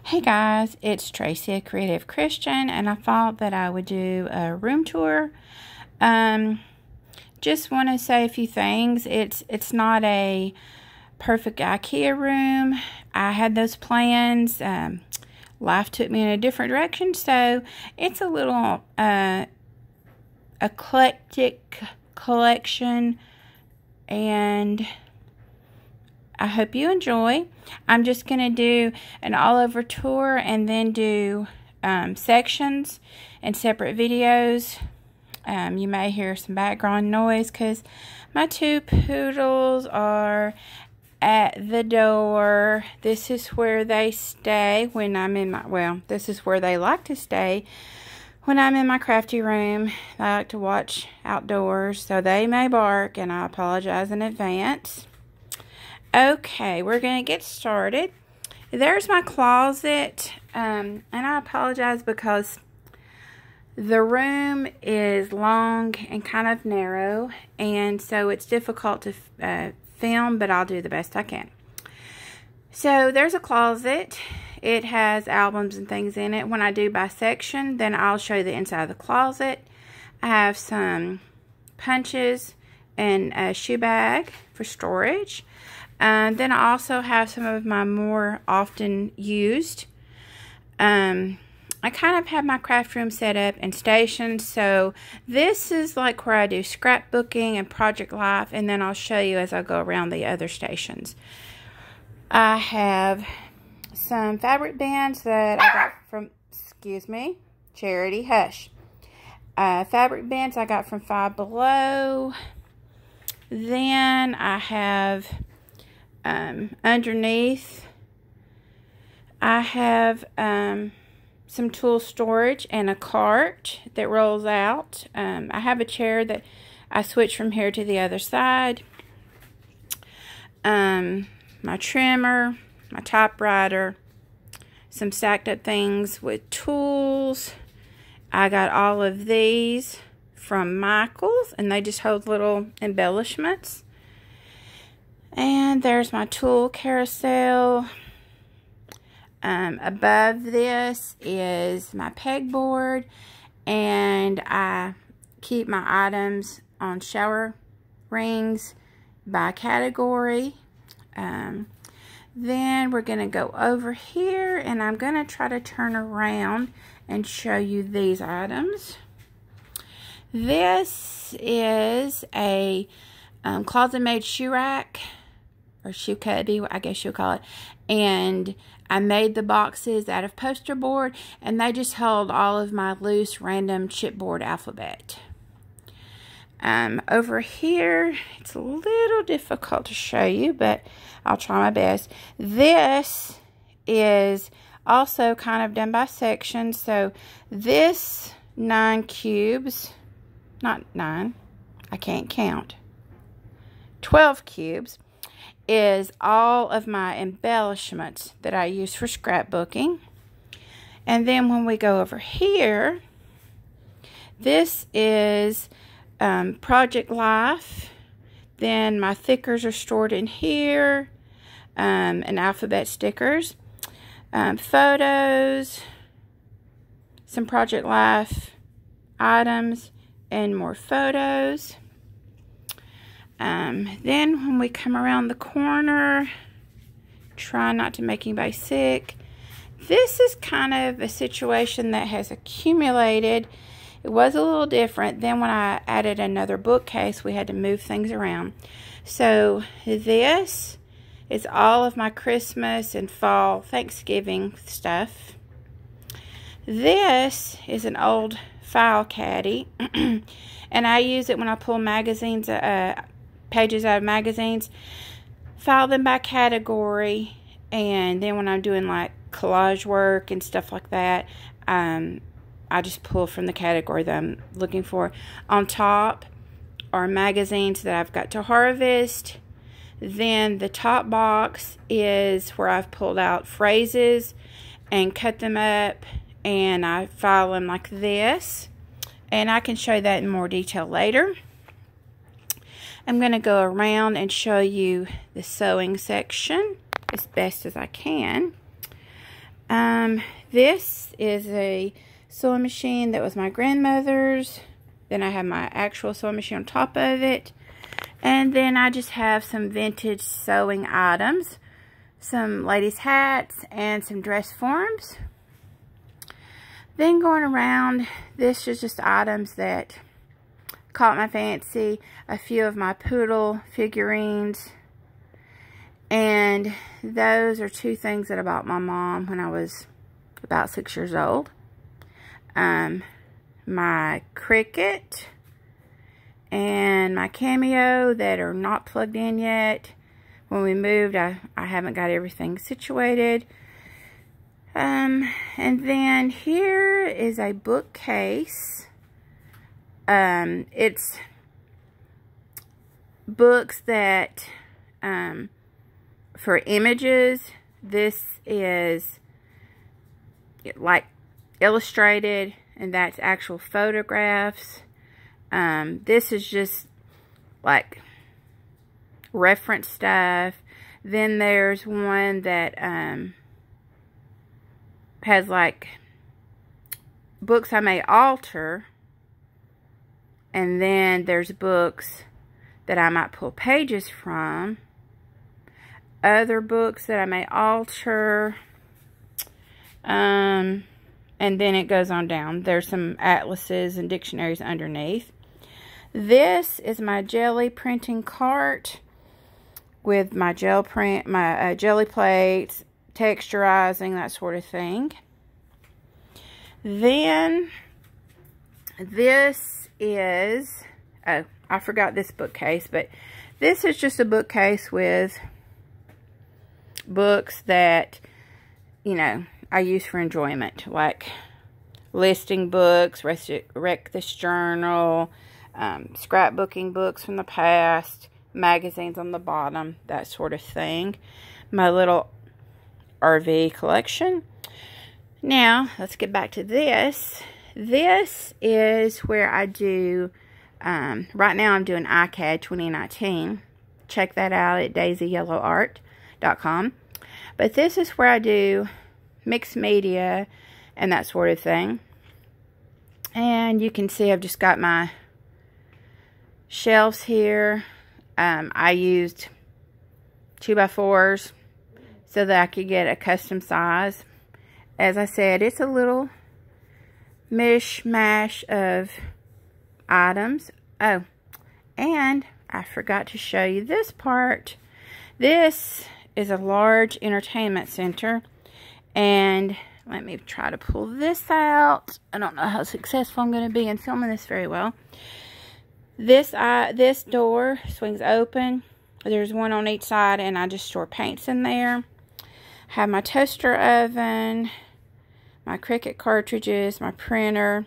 Hey guys, it's Tracy, a creative Christian, and I thought that I would do a room tour. Just want to say a few things. It's not a perfect IKEA room. I had those plans. Life took me in a different direction, so it's a little eclectic collection, and I hope you enjoy. I'm just going to do an all-over tour and then do sections and separate videos. You may hear some background noise because my two poodles are at the door. This is where they stay when I'm in my, well, this is where they like to stay when I'm in my crafty room. They like to watch outdoors, so they may bark, and I apologize in advance. Okay, we're going to get started. There's my closet, and I apologize because the room is long and kind of narrow, and so it's difficult to film, but I'll do the best I can. So there's a closet. It has albums and things in it. When I do by section, then I'll show you the inside of the closet. I have some punches and a shoe bag for storage. Then I also have some of my more often used. I kind of have my craft room set up and stationed. So this is like where I do scrapbooking and project life. And then I'll show you as I go around the other stations. I have some fabric bands that I got from, excuse me, Charity, hush. Fabric bands I got from Five Below. Then I have underneath, I have some tool storage and a cart that rolls out. I have a chair that I switch from here to the other side. My trimmer, my typewriter, some stacked up things with tools. I got all of these from Michael's, and they just hold little embellishments. And there's my tool carousel. Above this is my pegboard, and I keep my items on shower rings by category. Then we're going to go over here, and I'm going to try to turn around and show you these items. This is a closet-made shoe rack, or shoe cubby, I guess you'll call it. And I made the boxes out of poster board, and they just hold all of my loose, random chipboard alphabet. Over here, it's a little difficult to show you, but I'll try my best. This is also kind of done by section. So this 9 cubes, not 9, I can't count, 12 cubes, is all of my embellishments that I use for scrapbooking. And then when we go over here, this is Project Life. Then my thickers are stored in here, and alphabet stickers, photos, some Project Life items, and more photos. Then when we come around the corner, try not to make anybody sick. This is kind of a situation that has accumulated. It was a little different. Then when I added another bookcase, we had to move things around. So this is all of my Christmas and fall Thanksgiving stuff. This is an old file caddy, and I use it when I pull magazines, pages out of magazines, file them by category, and then when I'm doing like collage work and stuff like that, I just pull from the category that I'm looking for. On top are magazines that I've got to harvest. Then the top box is where I've pulled out phrases and cut them up, and I file them like this, and I can show you that in more detail later. I'm going to go around and show you the sewing section as best as I can. This is a sewing machine that was my grandmother's. Then I have my actual sewing machine on top of it. And then I just have some vintage sewing items. Some ladies' hats and some dress forms. Then going around, this is just items that caught my fancy. A few of my poodle figurines. And those are two things that I bought my mom when I was about 6 years old. My Cricut and my Cameo that are not plugged in yet. When we moved, I haven't got everything situated. And then here is a bookcase. It's books that, for images. This is like illustrated, and that's actual photographs. This is just like reference stuff. Then there's one that has like books I may alter, and then there's books that I might pull pages from, other books that I may alter, and then it goes on down. There's some atlases and dictionaries underneath. This is my jelly printing cart with my jelly plates, texturizing, that sort of thing. Then this is, oh, I forgot this bookcase, but this is just a bookcase with books that, you know, I use for enjoyment, like listing books, Wreck This Journal, scrapbooking books from the past, magazines on the bottom, that sort of thing. My little RV collection. Now, let's get back to this. This is where I do, right now I'm doing ICAD 2019. Check that out at daisyyellowart.com. But this is where I do mixed media and that sort of thing. And you can see I've just got my shelves here. I used 2x4s so that I could get a custom size. As I said, it's a little mishmash of items. Oh, and I forgot to show you this part. This is a large entertainment center, and let me try to pull this out. I don't know how successful I'm going to be in filming this very well. This door swings open. There's one on each side, and I just store paints in there. Have my toaster oven, my Cricut cartridges, my printer.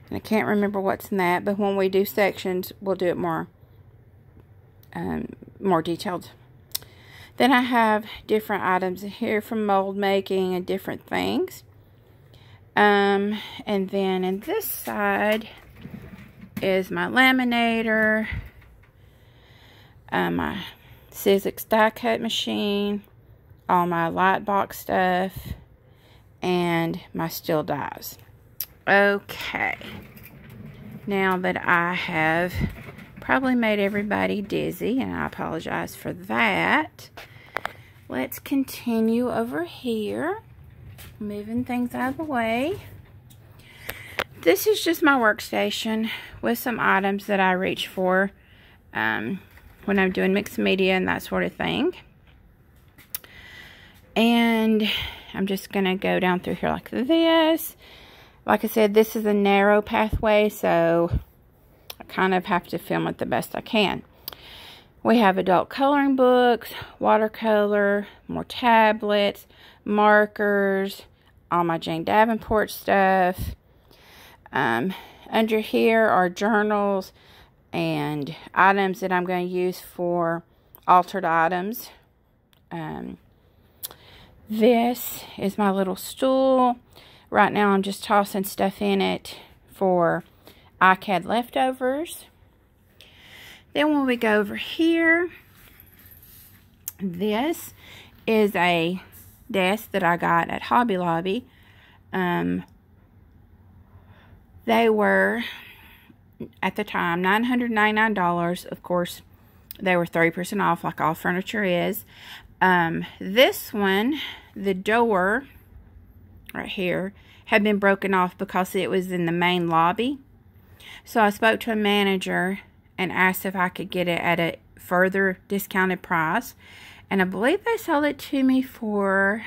And I can't remember what's in that, but when we do sections, we'll do it more detailed. Then I have different items here from mold making and different things. And then in this side is my laminator, my Sizzix die cut machine, all my light box stuff, and my steel dies. Okay, now that I have probably made everybody dizzy, and I apologize for that, let's continue over here, moving things out of the way. This is just my workstation with some items that I reach for when I'm doing mixed media and that sort of thing. And I'm just going to go down through here like this. Like I said, this is a narrow pathway, so I kind of have to film it the best I can. We have adult coloring books, watercolor, more tablets, markers, all my Jane Davenport stuff. Under here are journals and items that I'm going to use for altered items. This is my little stool. Right now I'm just tossing stuff in it for ICAD leftovers. Then when we go over here, This is a desk that I got at Hobby Lobby. They were, at the time, $999. Of course, they were 30% off, like all furniture is. This one, the door right here, had been broken off because it was in the main lobby. So I spoke to a manager and asked if I could get it at a further discounted price. And I believe they sold it to me for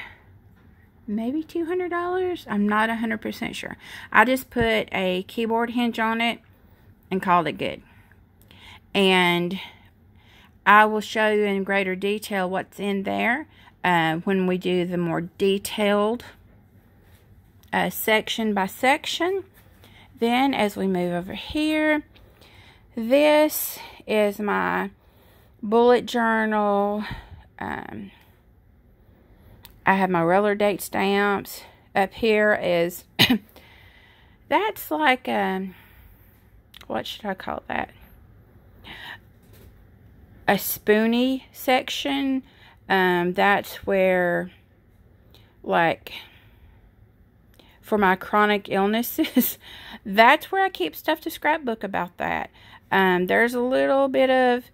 maybe $200. I'm not 100% sure. I just put a keyboard hinge on it and called it good. And I will show you in greater detail what's in there when we do the more detailed section by section. Then as we move over here, this is my bullet journal. I have my roller date stamps. Up here is, that's like, what should I call that? A spoony section. That's where, like, for my chronic illnesses, that's where I keep stuff to scrapbook about that. There's a little bit of,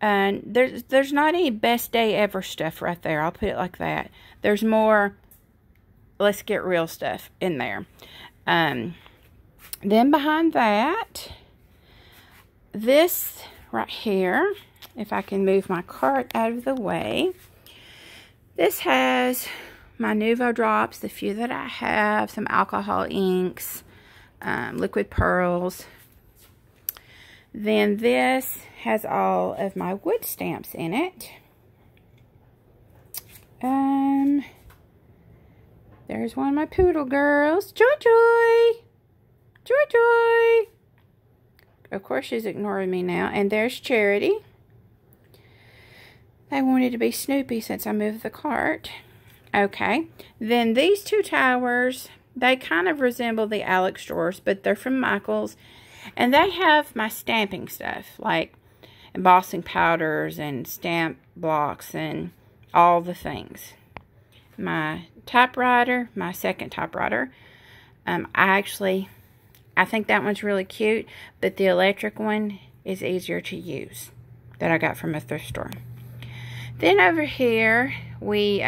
there's not any best day ever stuff right there. I'll put it like that. There's more, let's get real stuff in there. Then behind that, this right here, if I can move my cart out of the way, this has my Nuvo drops, the few that I have, some alcohol inks, liquid pearls. Then this has all of my wood stamps in it. There's one of my poodle girls. Joy Joy! Joy Joy! Of course she's ignoring me now. And there's Charity. They wanted to be Snoopy since I moved the cart. Okay. Then these two towers, they kind of resemble the Alex drawers, but they're from Michael's. And they have my stamping stuff, like embossing powders and stamp blocks and all the things. My typewriter, my second typewriter, I think that one's really cute, but the electric one is easier to use, that I got from a thrift store. Then over here, we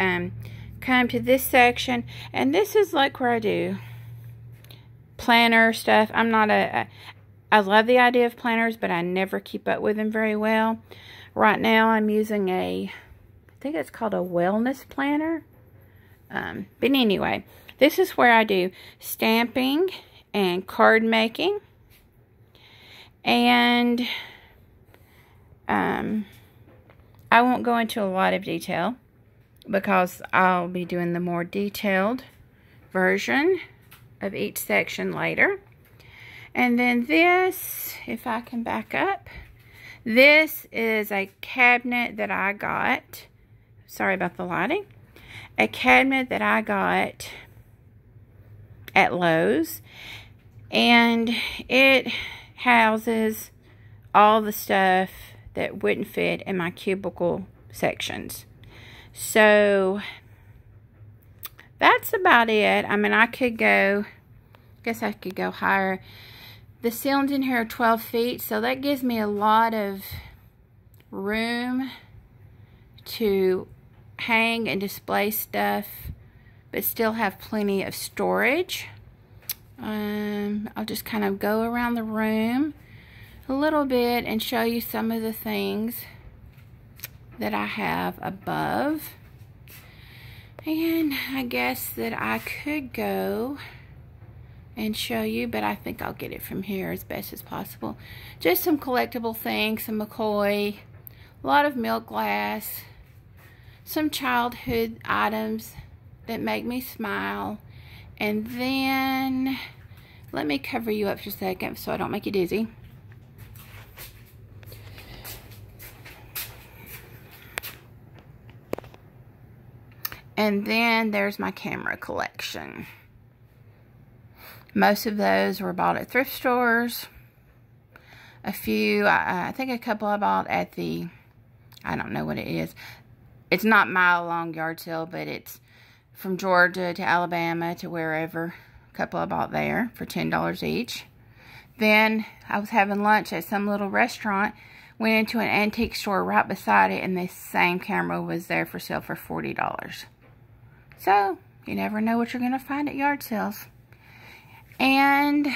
come to this section, and this is like where I do planner stuff. I love the idea of planners, but I never keep up with them very well. Right now, I'm using I think it's called a wellness planner. But anyway, this is where I do stamping and card making. And I won't go into a lot of detail because I'll be doing the more detailed version of each section later. And then this, if I can back up, this is a cabinet that I got. Sorry about the lighting. A cabinet that I got at Lowe's. And it houses all the stuff that wouldn't fit in my cubicle sections. So that's about it. I mean, I guess I could go higher. The ceilings in here are 12 feet, so that gives me a lot of room to hang and display stuff, but still have plenty of storage. I'll just kind of go around the room a little bit and show you some of the things that I have above. And I guess that I could go and show you, but I think I'll get it from here as best as possible. Just some collectible things, some McCoy, a lot of milk glass, some childhood items that make me smile. And then, let me cover you up for a second so I don't make you dizzy. And then there's my camera collection. Most of those were bought at thrift stores. A few, I think a couple I bought at the, I don't know what it is, it's not mile-long yard sale, but it's from Georgia to Alabama to wherever. A couple I bought there for $10 each. Then I was having lunch at some little restaurant, went into an antique store right beside it, and the same camera was there for sale for $40. So, you never know what you're going to find at yard sales. And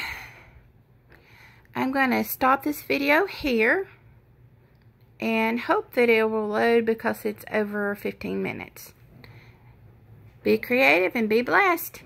I'm going to stop this video here and hope that it will load because it's over 15 minutes. Be creative and be blessed.